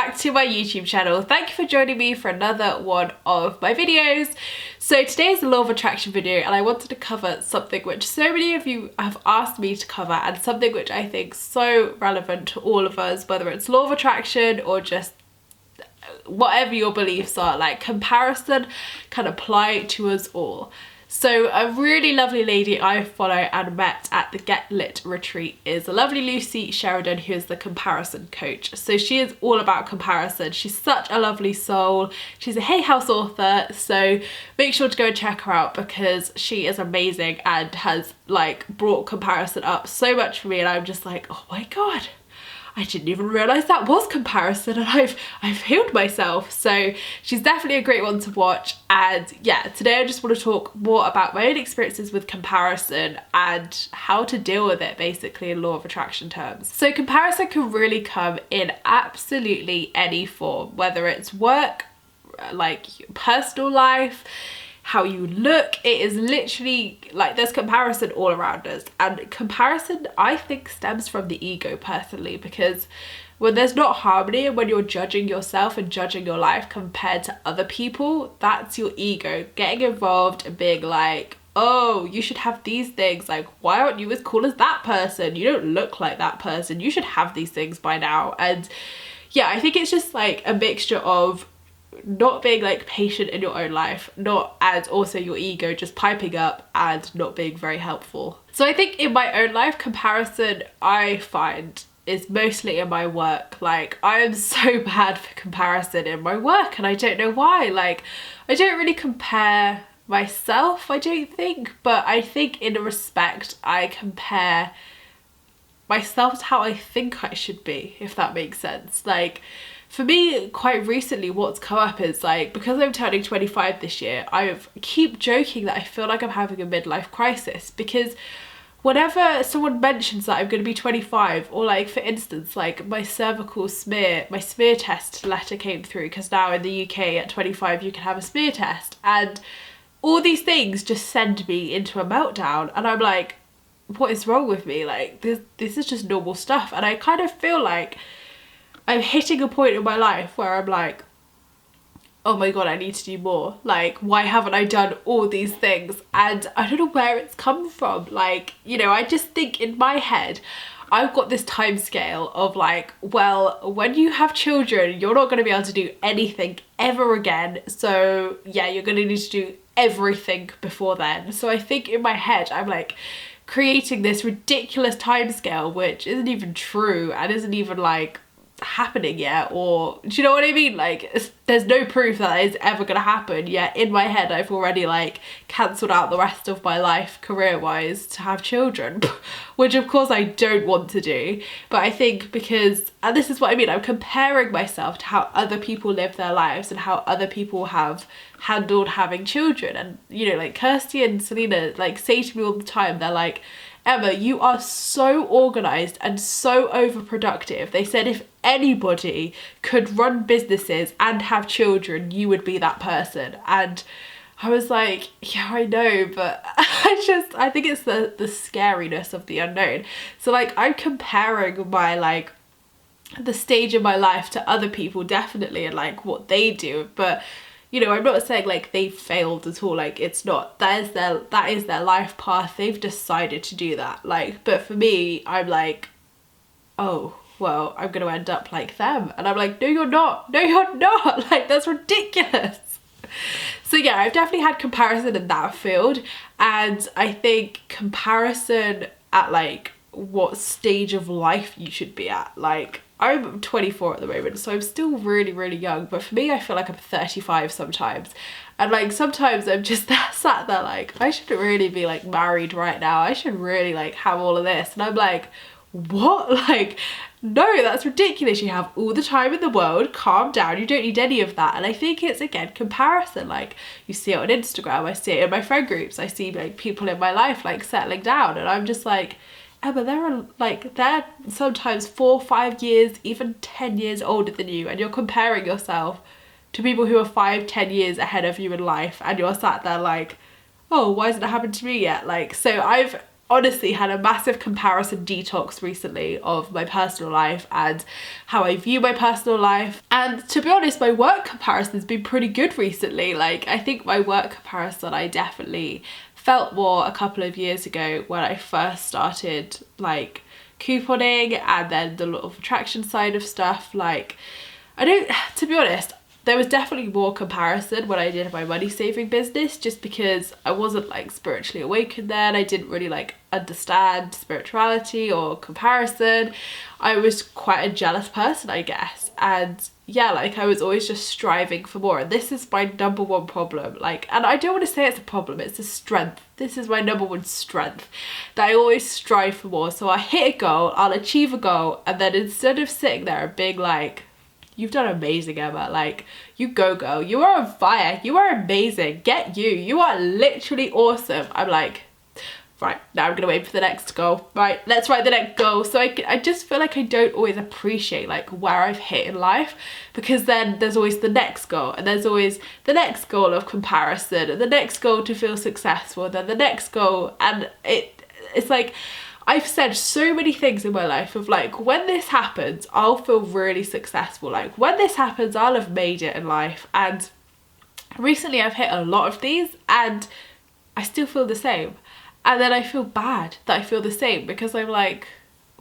back to my YouTube channel. Thank you for joining me for another one of my videos. So today is the law of attraction video, and I wanted to cover something which so many of you have asked me to cover, and something which I think is so relevant to all of us, whether it's law of attraction or just whatever your beliefs are. Like, comparison can apply to us all. So a really lovely lady I follow and met at the Get Lit retreat is a lovely Lucy Sheridan, who is the comparison coach. So she is all about comparison. She's such a lovely soul. She's a Hay House author, so make sure to go and check her out because she is amazing and has like brought comparison up so much for me, and I'm just like, oh my god, I didn't even realise that was comparison, and I've healed myself. So she's definitely a great one to watch. And yeah, today I just want to talk more about my own experiences with comparison and how to deal with it, basically, in law of attraction terms. So comparison can really come in absolutely any form, whether it's work, like personal life, how you look. It is literally like there's comparison all around us, and comparison I think stems from the ego personally, because when there's not harmony and when you're judging yourself and judging your life compared to other people, that's your ego getting involved and being like, oh, you should have these things, like why aren't you as cool as that person, you don't look like that person, you should have these things by now. And yeah, I think it's just like a mixture of not being like patient in your own life, and also your ego just piping up and not being very helpful. So I think in my own life, comparison I find is mostly in my work. Like, I am so bad for comparison in my work, and I don't know why. Like, I don't really compare myself, I don't think, but I think in a respect I compare myself to how I think I should be, if that makes sense. Like, for me, quite recently, what's come up is like, because I'm turning 25 this year, I keep joking that I feel like I'm having a midlife crisis, because whenever someone mentions that I'm going to be 25, or like, for instance, like my cervical smear, my smear test letter came through, because now in the UK at 25 you can have a smear test, and all these things just send me into a meltdown, and I'm like, what is wrong with me? Like, this is just normal stuff. And I kind of feel like I'm hitting a point in my life where I'm like, oh my god, I need to do more. Like, why haven't I done all these things? And I don't know where it's come from. Like, you know, I just think in my head, I've got this time scale of like, well, when you have children, you're not going to be able to do anything ever again. So yeah, you're going to need to do everything before then. So I think in my head, I'm like creating this ridiculous time scale, which isn't even true and isn't even like happening yet, or do you know what I mean? Like, there's no proof that is ever gonna happen, yet in my head I've already like cancelled out the rest of my life career-wise to have children, which of course I don't want to do. But I think because, and this is what I mean, I'm comparing myself to how other people live their lives and how other people have handled having children. And you know, like Kirsty and Selena like say to me all the time, they're like, Emma, you are so organised and so overproductive. They said if anybody could run businesses and have children, you would be that person. And I was like, yeah, I know, but I think it's the scariness of the unknown. So like, I'm comparing my like the stage of my life to other people, definitely, and like what they do, but you know, I'm not saying like they failed at all. Like, it's not, that is their life path. They've decided to do that. Like, but for me, I'm like, oh, well, I'm going to end up like them. And I'm like, no, you're not. No, you're not. Like, that's ridiculous. So yeah, I've definitely had comparison in that field. And I think comparison at like what stage of life you should be at. Like, I'm 24 at the moment, so I'm still really, really young, but for me, I feel like I'm 35 sometimes. And like, sometimes I'm just sat there like, I should really be like married right now. I should really like have all of this. And I'm like, what? Like, no, that's ridiculous. You have all the time in the world, calm down, you don't need any of that. And I think it's, again, comparison. Like, you see it on Instagram, I see it in my friend groups, I see like people in my life like settling down, and I'm just like, Emma, they're sometimes 4, 5 years, even 10 years older than you, and you're comparing yourself to people who are 5, 10 years ahead of you in life, and you're sat there like, oh, why hasn't it happened to me yet? Like, so I've honestly had a massive comparison detox recently of my personal life and how I view my personal life. And to be honest, my work comparison has been pretty good recently. Like, I think my work comparison I definitely felt more a couple of years ago when I first started like couponing and then the law of attraction side of stuff. Like, to be honest, there was definitely more comparison when I did my money saving business, just because I wasn't like spiritually awakened then. I didn't really like understand spirituality or comparison. I was quite a jealous person, I guess. And yeah, like I was always just striving for more. And this is my number one problem. Like, and I don't want to say it's a problem, it's a strength. This is my number one strength, that I always strive for more. So I hit a goal, I'll achieve a goal, and then instead of sitting there and being like, you've done amazing, Emma, like, you go girl, you are on fire, you are amazing, get you are literally awesome. I'm like, right, now I'm gonna wait for the next goal. Right, let's write the next goal. So I just feel like I don't always appreciate like where I've hit in life, because then there's always the next goal, and there's always the next goal of comparison, and the next goal to feel successful, and then the next goal, and it's like, I've said so many things in my life of like, when this happens, I'll feel really successful. Like, when this happens, I'll have made it in life. And recently I've hit a lot of these and I still feel the same. And then I feel bad that I feel the same, because I'm like,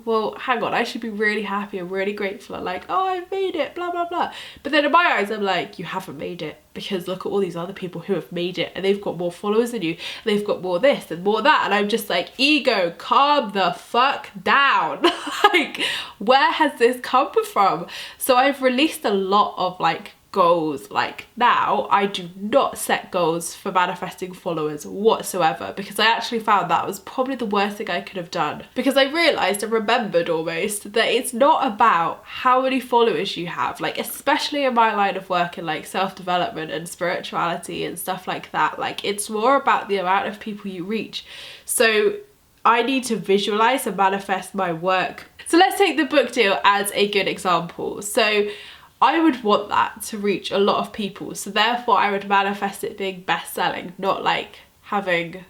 well, hang on, I should be really happy and really grateful and like, oh, I've made it, blah, blah, blah. But then in my eyes, I'm like, you haven't made it, because look at all these other people who have made it and they've got more followers than you. They've got more this and more that. And I'm just like, ego, calm the fuck down. Like, where has this come from? So I've released a lot of like goals. Like, now I do not set goals for manifesting followers whatsoever, because I actually found that was probably the worst thing I could have done, because I realized and remembered almost that it's not about how many followers you have, like especially in my line of work in like self-development and spirituality and stuff like that. Like, it's more about the amount of people you reach. So I need to visualize and manifest my work. So let's take the book deal as a good example. So I would want that to reach a lot of people, so therefore I would manifest it being best-selling, not like having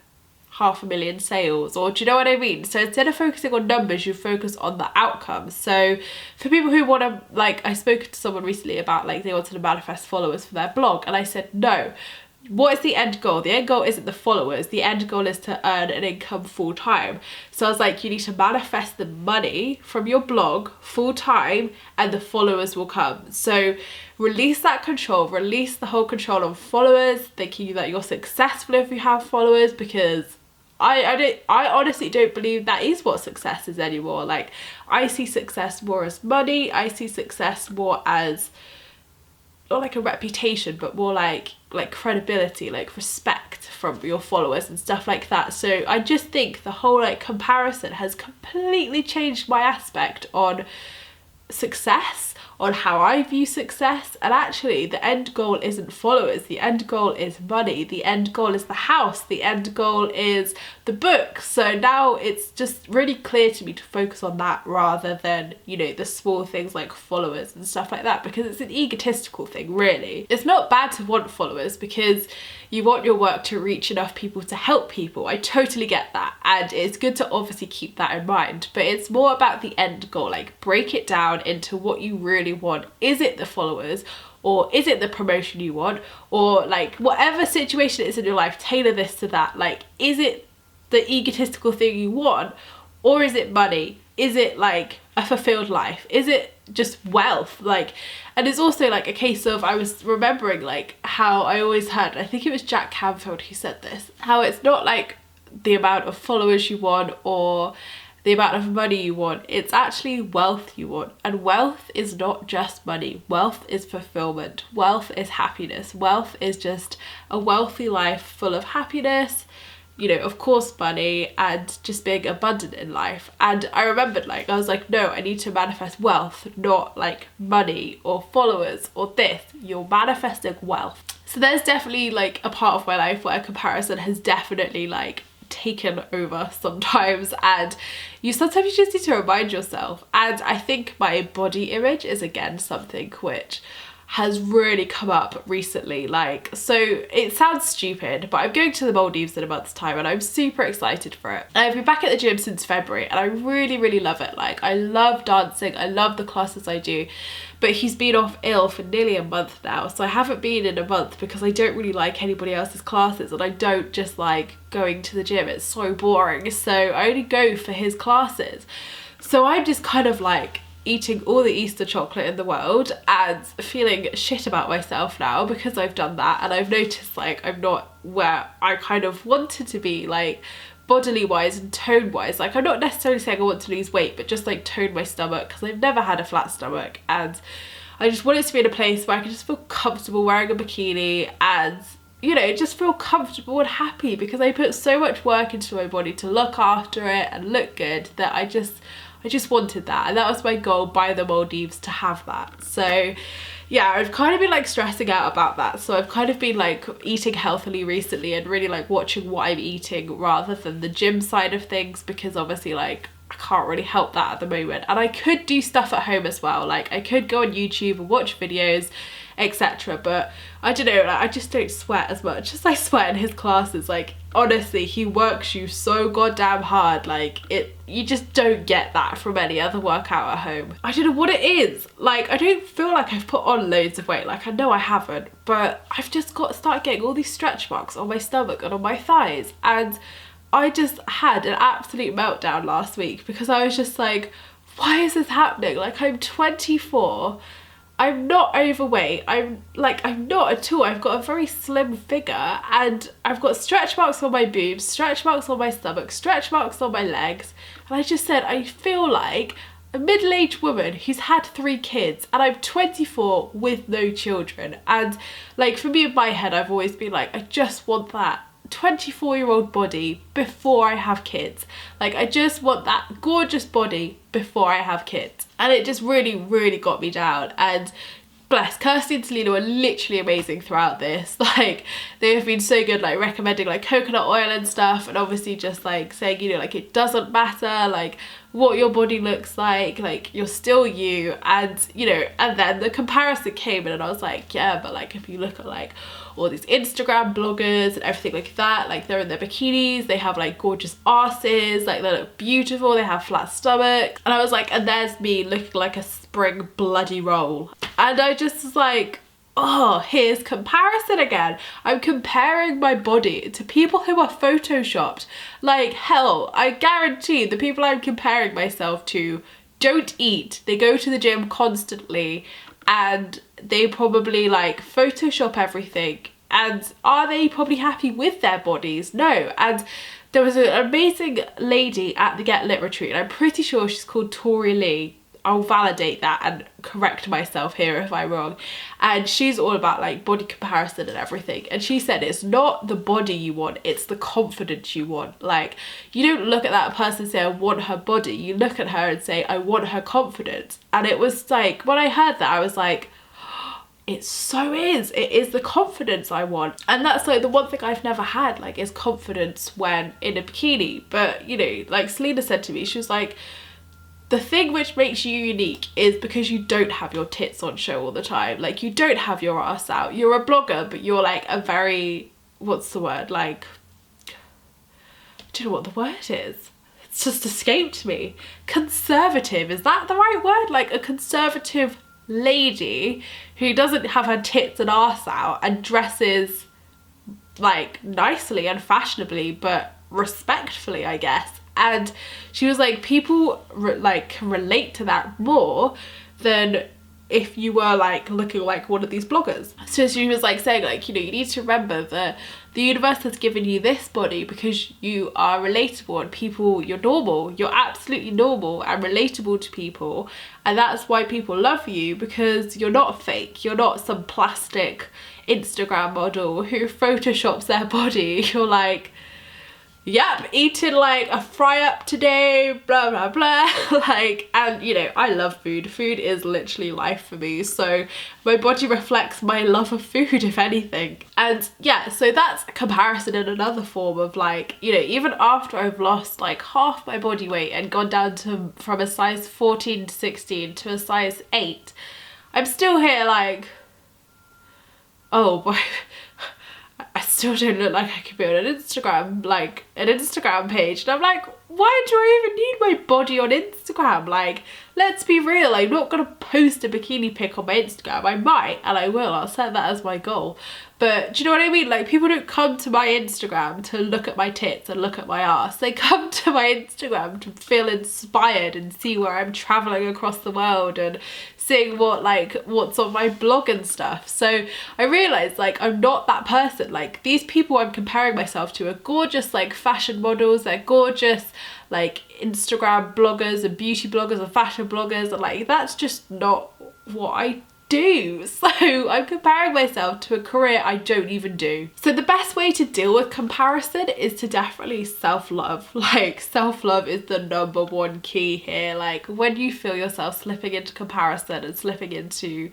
500,000 sales, or do you know what I mean? So instead of focusing on numbers, you focus on the outcomes. So for people who want to, like, I spoke to someone recently about like they wanted to manifest followers for their blog, and I said no. What is the end goal? The end goal isn't the followers. The end goal is to earn an income full time. So I was like, you need to manifest the money from your blog full time and the followers will come. So release that control, release the whole control of followers, thinking that you're successful if you have followers, because I honestly don't believe that is what success is anymore. Like, I see success more as money. I see success more as not like a reputation, but more like credibility, like respect from your followers and stuff like that. So I just think the whole like comparison has completely changed my aspect on success, on how I view success. And actually the end goal isn't followers, the end goal is money, the end goal is the house, the end goal is the book. So now it's just really clear to me to focus on that rather than, you know, the small things like followers and stuff like that, because it's an egotistical thing, really. It's not bad to want followers because you want your work to reach enough people to help people. I totally get that, and it's good to obviously keep that in mind, but it's more about the end goal. Like, break it down into what you really want. Is it the followers, or is it the promotion you want, or like whatever situation it is in your life, tailor this to that. Like, is it the egotistical thing you want, or is it money? Is it like a fulfilled life? Is it just wealth? Like, and it's also like a case of, I was remembering like how I always heard, I think it was Jack Canfield who said this, how it's not like the amount of followers you want or the amount of money you want, it's actually wealth you want. And wealth is not just money. Wealth is fulfillment. Wealth is happiness. Wealth is just a wealthy life full of happiness, you know, of course money, and just being abundant in life. And I remembered, like, I was like, no, I need to manifest wealth, not like money or followers or this. You're manifesting wealth. So there's definitely like a part of my life where comparison has definitely like taken over sometimes, and sometimes you just need to remind yourself. And I think my body image is again something which has really come up recently. Like, so it sounds stupid, but I'm going to the Maldives in a month's time and I'm super excited for it. I've been back at the gym since February and I really love it. Like, I love dancing, I love the classes I do, but he's been off ill for nearly a month now, so I haven't been in a month because I don't really like anybody else's classes and I don't just like going to the gym, it's so boring, so I only go for his classes. So I'm just kind of like eating all the Easter chocolate in the world and feeling shit about myself now because I've done that, and I've noticed like I'm not where I kind of wanted to be, like bodily wise and tone wise. Like, I'm not necessarily saying I want to lose weight, but just like tone my stomach, because I've never had a flat stomach and I just wanted to be in a place where I can just feel comfortable wearing a bikini and, you know, just feel comfortable and happy, because I put so much work into my body to look after it and look good that I just wanted that, and that was my goal by the Maldives, to have that. So yeah, I've kind of been like stressing out about that, so I've kind of been like eating healthily recently and really like watching what I'm eating rather than the gym side of things, because obviously like I can't really help that at the moment. And I could do stuff at home as well, like I could go on YouTube and watch videos, etc, but I don't know, like, I just don't sweat as much as I sweat in his classes. Like, honestly, he works you so goddamn hard, like you just don't get that from any other workout at home. I don't know what it is, like I don't feel like I've put on loads of weight, like I know I haven't, but I've just got to start getting all these stretch marks on my stomach and on my thighs, and I just had an absolute meltdown last week because I was just like, why is this happening? Like, I'm 24, I'm not overweight, I'm not at all, I've got a very slim figure and I've got stretch marks on my boobs, stretch marks on my stomach, stretch marks on my legs, and I just said, I feel like a middle-aged woman who's had 3 kids and I'm 24 with no children. And like, for me in my head, I've always been like, I just want that 24-year-old body before I have kids. Like, I just want that gorgeous body before I have kids. And it just really got me down. And bless, Kirsty and Selena were literally amazing throughout this. Like, they have been so good, like recommending like coconut oil and stuff, and obviously just like saying, you know, like it doesn't matter like what your body looks like you're still you. And you know, and then the comparison came in and I was like, yeah, but like if you look at like all these Instagram bloggers and everything like that, like they're in their bikinis, they have like gorgeous asses, like they look beautiful, they have flat stomachs, and I was like, and there's me looking like a spring bloody roll. And I just was like, oh, here's comparison again. I'm comparing my body to people who are photoshopped. Like, hell, I guarantee the people I'm comparing myself to don't eat. They go to the gym constantly and they probably like Photoshop everything. And are they probably happy with their bodies? No. And there was an amazing lady at the Get Lit retreat, and I'm pretty sure she's called Tori Lee. I'll validate that and correct myself here if I'm wrong. And she's all about like body comparison and everything. And she said it's not the body you want, it's the confidence you want. Like, you don't look at that person and say, I want her body. You look at her and say, I want her confidence. And it was like, when I heard that, I was like, it is the confidence I want. And that's like the one thing I've never had, like, is confidence when in a bikini. But you know, like Selena said to me, she was like, the thing which makes you unique is because you don't have your tits on show all the time. Like, you don't have your ass out. You're a blogger, but you're like a very, what's the word? Like, I don't know what the word is. It's just escaped me. Conservative, is that the right word? Like a conservative lady who doesn't have her tits and ass out and dresses like nicely and fashionably, but respectfully, I guess. And she was like, people can relate to that more than if you were like looking like one of these bloggers. So she was like saying, like, you know, you need to remember that the universe has given you this body because you are relatable and people, you're normal, you're absolutely normal and relatable to people. And that's why people love you, because you're not fake, you're not some plastic Instagram model who photoshops their body. You're like, yep, eating like a fry up today, blah blah blah. Like, and you know, I love food. Food is literally life for me, so my body reflects my love of food, if anything. And yeah, so that's comparison in another form of like, you know, even after I've lost like half my body weight and gone down to from a size 14 to 16 to a size 8, I'm still here like, oh boy, I still don't look like I could build an Instagram, like an Instagram page. And I'm like, why do I even need my body on Instagram? Like, let's be real, I'm not gonna post a bikini pic on my Instagram. I might, and I will, I'll set that as my goal. But do you know what I mean? Like, people don't come to my Instagram to look at my tits and look at my ass. They come to my Instagram to feel inspired and see where I'm traveling across the world and seeing what's on my blog and stuff. So I realized, like, I'm not that person. Like, these people I'm comparing myself to are gorgeous, like, fashion models. They're gorgeous, like, Instagram bloggers and beauty bloggers and fashion bloggers, and like, that's just not what I do. So I'm comparing myself to a career I don't even do. So the best way to deal with comparison is to definitely self-love. Like, self-love is the number one key here. Like, when you feel yourself slipping into comparison and slipping into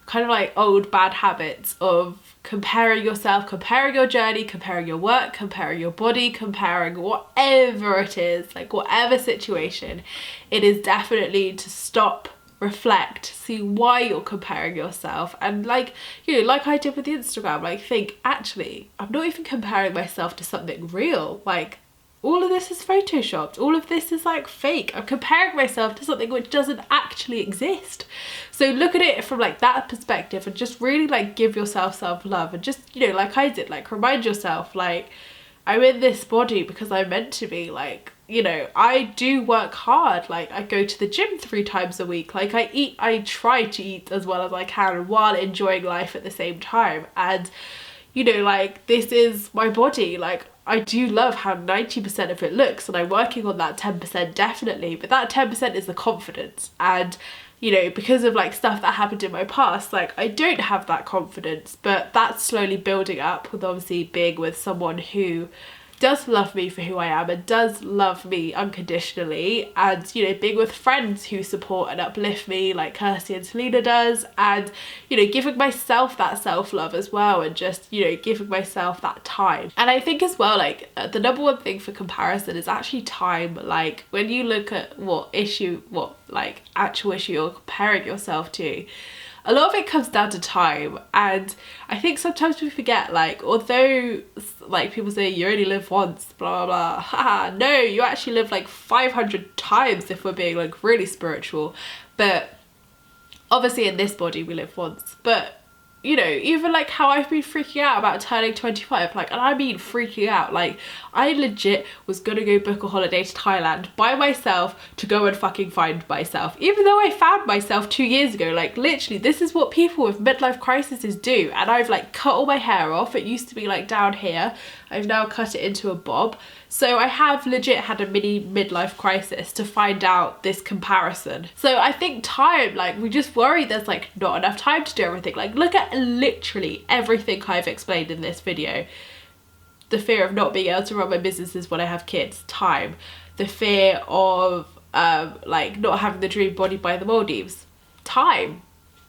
kind of like old bad habits of comparing yourself, comparing your journey, comparing your work, comparing your body, comparing whatever it is, like whatever situation, it is definitely to stop, reflect, see why you're comparing yourself, and like, you know, like I did with the Instagram, like, think, actually, I'm not even comparing myself to something real. Like, all of this is photoshopped, all of this is like fake. I'm comparing myself to something which doesn't actually exist. So look at it from like that perspective and just really like give yourself self-love, and just, you know, like I did, like remind yourself, like, I'm in this body because I'm meant to be. Like, you know, I do work hard. Like, I go to the gym 3 times a week. Like, I try to eat as well as I can while enjoying life at the same time. And, you know, like, this is my body. Like, I do love how 90% of it looks, and I'm working on that 10% definitely, but that 10% is the confidence. And, you know, because of like stuff that happened in my past, like, I don't have that confidence, but that's slowly building up with obviously being with someone who does love me for who I am and does love me unconditionally, and, you know, being with friends who support and uplift me like Kirsty and Selena does, and, you know, giving myself that self-love as well, and just, you know, giving myself that time. And I think as well, like, the number one thing for comparison is actually time. Like, when you look at what actual issue you're comparing yourself to, a lot of it comes down to time. And I think sometimes we forget, like, although like people say you only live once, blah blah blah, haha, no, you actually live like 500 times if we're being like really spiritual. But obviously in this body we live once. But, you know, even like how I've been freaking out about turning 25, like, and I mean freaking out, like, I legit was gonna go book a holiday to Thailand by myself to go and fucking find myself, even though I found myself 2 years ago. Like, literally, this is what people with midlife crises do. And I've like cut all my hair off. It used to be like down here, I've now cut it into a bob. So I have legit had a mini midlife crisis to find out this comparison. So I think time, like, we just worry there's like not enough time to do everything. Like, look at literally everything I've explained in this video. The fear of not being able to run my businesses when I have kids, time. The fear of like not having the dream body by the Maldives, time.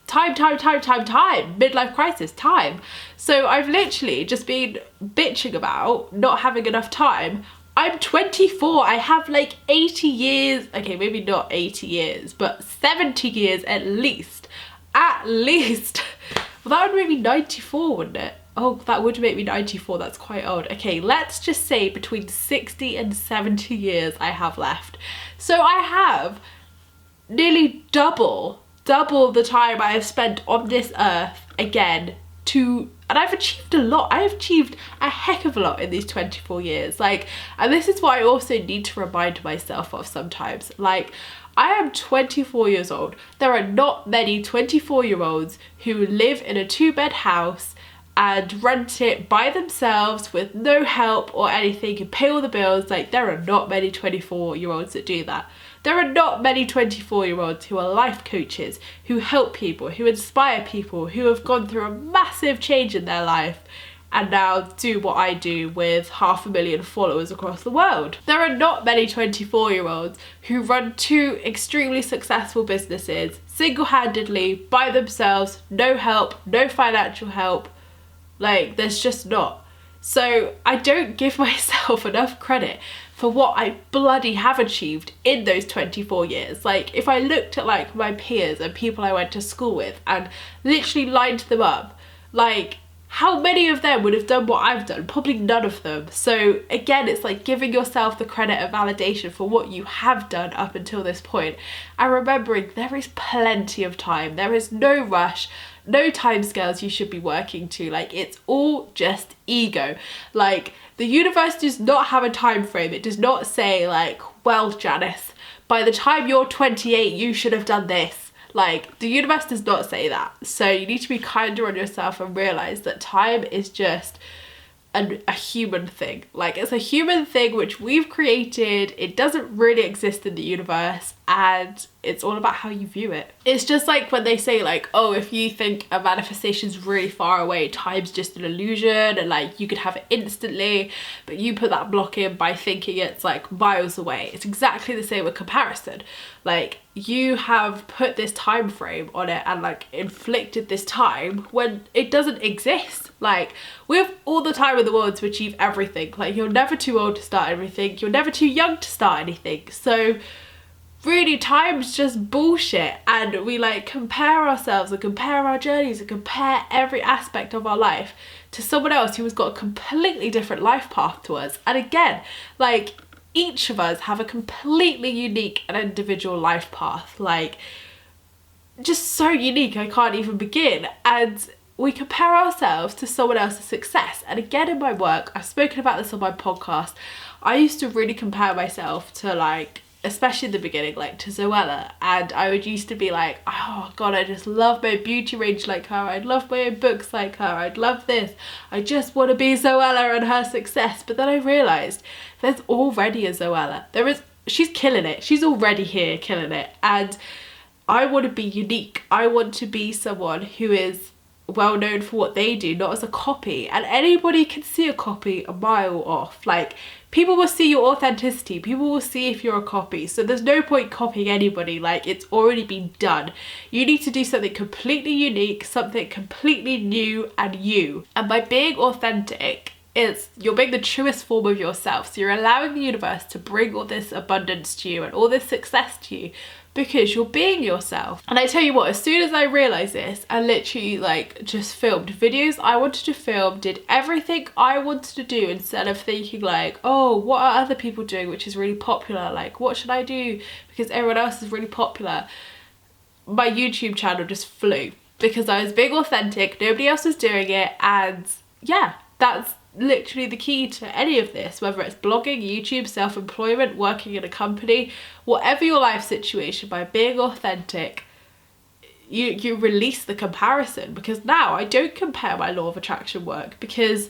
Time, midlife crisis, time. So I've literally just been bitching about not having enough time. I'm 24, I have like 80 years, okay, maybe not 80 years, but 70 years at least. Well, that would make me 94, wouldn't it? Oh, that would make me 94, that's quite old. Okay, let's just say between 60 and 70 years I have left. So I have nearly double the time I have spent on this earth again and I've achieved a lot. I have achieved a heck of a lot in these 24 years. Like, and this is what I also need to remind myself of sometimes. Like, I am 24 years old. There are not many 24-year-olds who live in a 2-bed house and rent it by themselves with no help or anything and pay all the bills. Like, there are not many 24-year-olds that do that. There are not many 24-year-olds who are life coaches, who help people, who inspire people, who have gone through a massive change in their life and now do what I do with 500,000 followers across the world. There are not many 24-year-olds who run 2 extremely successful businesses single-handedly by themselves, no help, no financial help. Like, there's just not. So I don't give myself enough credit for what I bloody have achieved in those 24 years. Like, if I looked at like my peers and people I went to school with and literally lined them up Like, how many of them would have done what I've done? Probably none of them. So again, it's like giving yourself the credit and validation for what you have done up until this point, and remembering there is plenty of time. There is no rush, no timescales you should be working to. Like, it's all just ego. Like, the universe does not have a time frame. It does not say like, well, Janice, by the time you're 28 you should have done this. Like, the universe does not say that. So you need to be kinder on yourself and realize that time is just a human thing. Like, it's a human thing which we've created. It doesn't really exist in the universe, and it's all about how you view it. It's just like when they say like, oh, if you think a manifestation's really far away, time's just an illusion, and like you could have it instantly, but you put that block in by thinking it's like miles away. It's exactly the same with comparison. Like, you have put this time frame on it and like inflicted this time when it doesn't exist. Like, we have all the time in the world to achieve everything. Like, you're never too old to start everything, you're never too young to start anything. So really, time's just bullshit, and we like compare ourselves and compare our journeys and compare every aspect of our life to someone else who has got a completely different life path to us. And again, like, each of us have a completely unique and individual life path, like, just so unique I can't even begin. And we compare ourselves to someone else's success. And again, in my work, I've spoken about this on my podcast, I used to really compare myself to, like, especially in the beginning, like to Zoella, and I would used to be like, oh god, I just love my beauty range like her, I'd love my own books like her, I'd love this, I just want to be Zoella and her success. But then I realised there's already a Zoella. She's killing it, she's already here killing it, and I want to be unique. I want to be someone who is well known for what they do, not as a copy. And anybody can see a copy a mile off. Like, people will see your authenticity, people will see if you're a copy. So there's no point copying anybody. Like, it's already been done. You need to do something completely unique, something completely new and you. And by being authentic, you're being the truest form of yourself. So you're allowing the universe to bring all this abundance to you and all this success to you, because you're being yourself. And I tell you what, as soon as I realised this, I literally like just filmed videos I wanted to film, did everything I wanted to do, instead of thinking like, oh, what are other people doing which is really popular, like what should I do because everyone else is really popular. My YouTube channel just flew because I was being authentic, nobody else was doing it. And yeah, that's literally the key to any of this, whether it's blogging, YouTube, self-employment, working in a company, whatever your life situation. By being authentic, you release the comparison, because now I don't compare my law of attraction work, because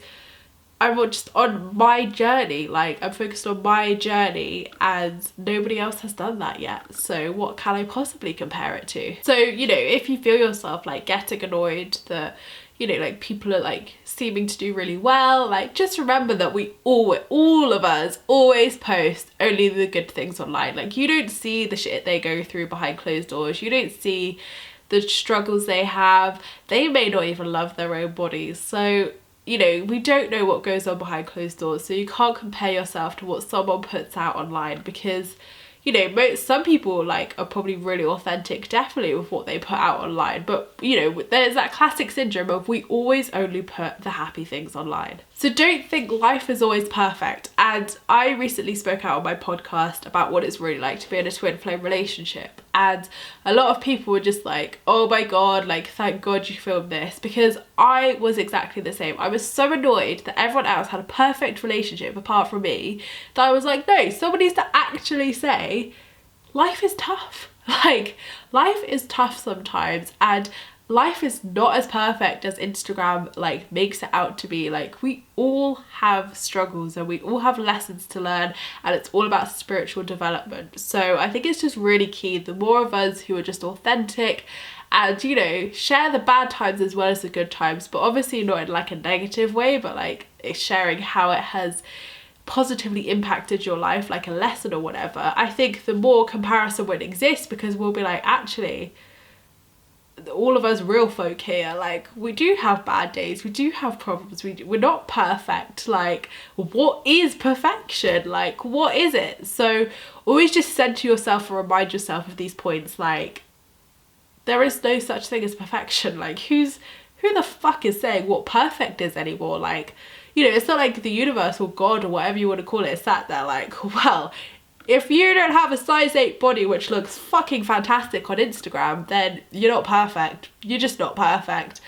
I'm just on my journey. Like, I'm focused on my journey and nobody else has done that yet. So what can I possibly compare it to? So, you know, if you feel yourself like getting annoyed that, you know, like people are like seeming to do really well, like just remember that we all of us always post only the good things online. Like, you don't see the shit they go through behind closed doors. You don't see the struggles they have. They may not even love their own bodies. So, you know, we don't know what goes on behind closed doors. So you can't compare yourself to what someone puts out online, because, you know, some people like are probably really authentic, definitely, with what they put out online. But, you know, there's that classic syndrome of we always only put the happy things online. So don't think life is always perfect. And I recently spoke out on my podcast about what it's really like to be in a twin flame relationship. And a lot of people were just like, oh my god, like, thank god you filmed this. Because I was exactly the same. I was so annoyed that everyone else had a perfect relationship apart from me, that I was like, no, someone needs to actually say, life is tough. Like, life is tough sometimes, and life is not as perfect as Instagram like makes it out to be. Like, we all have struggles and we all have lessons to learn, and it's all about spiritual development. So I think it's just really key, the more of us who are just authentic and, you know, share the bad times as well as the good times, but obviously not in like a negative way, but like it's sharing how it has positively impacted your life, like a lesson or whatever. I think the more comparison would exist, because we'll be like, actually, all of us real folk here, like, we do have bad days, we do have problems, we're not perfect. Like, what is perfection? Like, what is it? So always just center yourself and remind yourself of these points. Like, there is no such thing as perfection. Like, who's who the fuck is saying what perfect is anymore? Like, you know, it's not like the universe or God or whatever you want to call it sat there like, well, if you don't have a size 8 body which looks fucking fantastic on Instagram, then you're not perfect. You're just not perfect.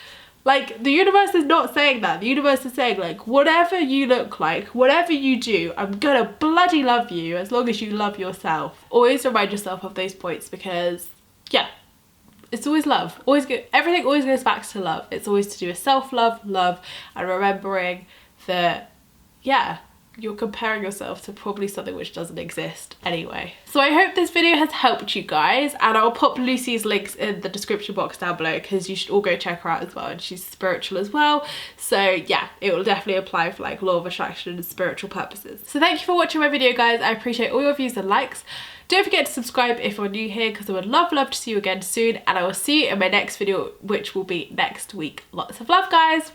Like, the universe is not saying that. The universe is saying, like, whatever you look like, whatever you do, I'm gonna bloody love you as long as you love yourself. Always remind yourself of those points because, yeah, it's always love. Always good. Everything always goes back to love. It's always to do with self-love, love, and remembering that, yeah, you're comparing yourself to probably something which doesn't exist anyway. So I hope this video has helped you guys, and I'll pop Lucy's links in the description box down below because you should all go check her out as well, and she's spiritual as well. So yeah, it will definitely apply for like law of attraction and spiritual purposes. So thank you for watching my video, guys. I appreciate all your views and likes. Don't forget to subscribe if you're new here because I would love to see you again soon, and I will see you in my next video, which will be next week. Lots of love, guys.